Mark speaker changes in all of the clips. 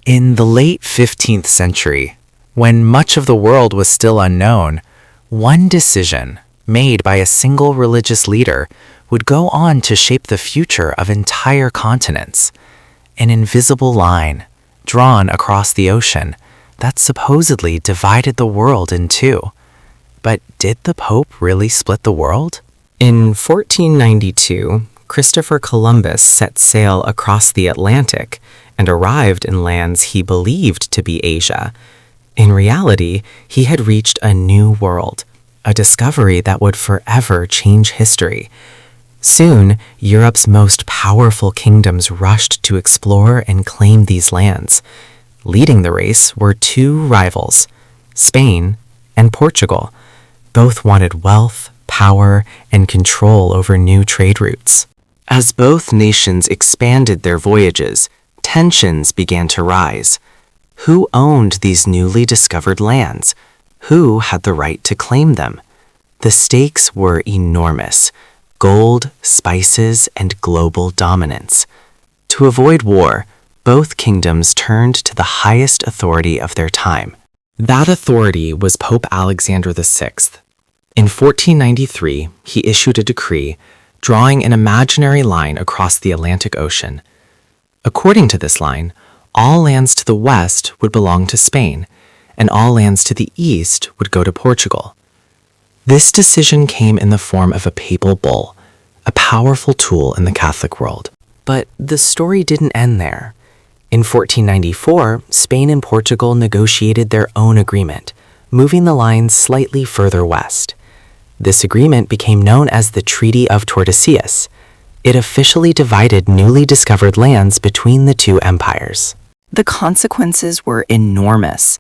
Speaker 1: In the late 15th century, when much of the world was still unknown, one decision made by a single religious leader would go on to shape the future of entire continents. An invisible line drawn across the ocean that supposedly divided the world in two. But did the Pope really split the world?
Speaker 2: In 1492, Christopher Columbus set sail across the Atlantic and arrived in lands he believed to be Asia. In reality, he had reached a new world, a discovery that would forever change history. Soon, Europe's most powerful kingdoms rushed to explore and claim these lands. Leading the race were two rivals, Spain and Portugal. Both wanted wealth, power, and control over new trade routes. As both nations expanded their voyages, tensions began to rise. Who owned these newly discovered lands? Who had the right to claim them? The stakes were enormous: gold, spices, and global dominance. To avoid war, both kingdoms turned to the highest authority of their time. That authority was Pope Alexander VI. In 1493, he issued a decree drawing an imaginary line across the Atlantic Ocean. According to this line, all lands to the west would belong to Spain, and all lands to the east would go to Portugal. This decision came in the form of a papal bull, a powerful tool in the Catholic world. But the story didn't end there. In 1494, Spain and Portugal negotiated their own agreement, moving the lines slightly further west. This agreement became known as the Treaty of Tordesillas. It officially divided newly discovered lands between the two empires.
Speaker 3: The consequences were enormous.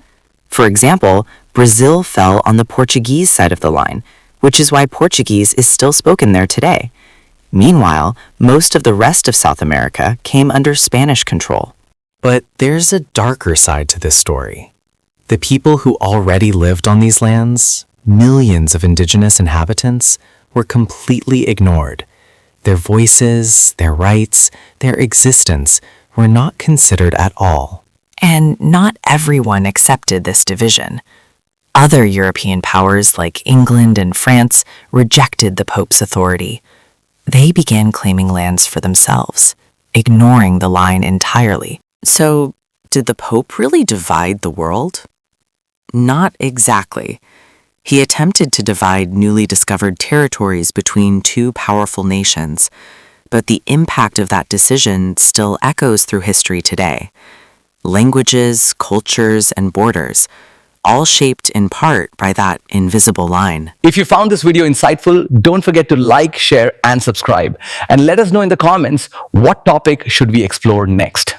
Speaker 3: For example, Brazil fell on the Portuguese side of the line, which is why Portuguese is still spoken there today. Meanwhile, most of the rest of South America came under Spanish control.
Speaker 1: But there's a darker side to this story. The people who already lived on these lands, millions of indigenous inhabitants, were completely ignored. Their voices, their rights, their existence were not considered at all.
Speaker 3: And not everyone accepted this division. Other European powers like England and France rejected the Pope's authority. They began claiming lands for themselves, ignoring the line entirely. So, did the Pope really divide the world? Not exactly. He attempted to divide newly discovered territories between two powerful nations, but the impact of that decision still echoes through history today. Languages, cultures, and borders, all shaped in part by that invisible line.
Speaker 4: If you found this video insightful, don't forget to like, share, and subscribe. And let us know in the comments what topic should we explore next.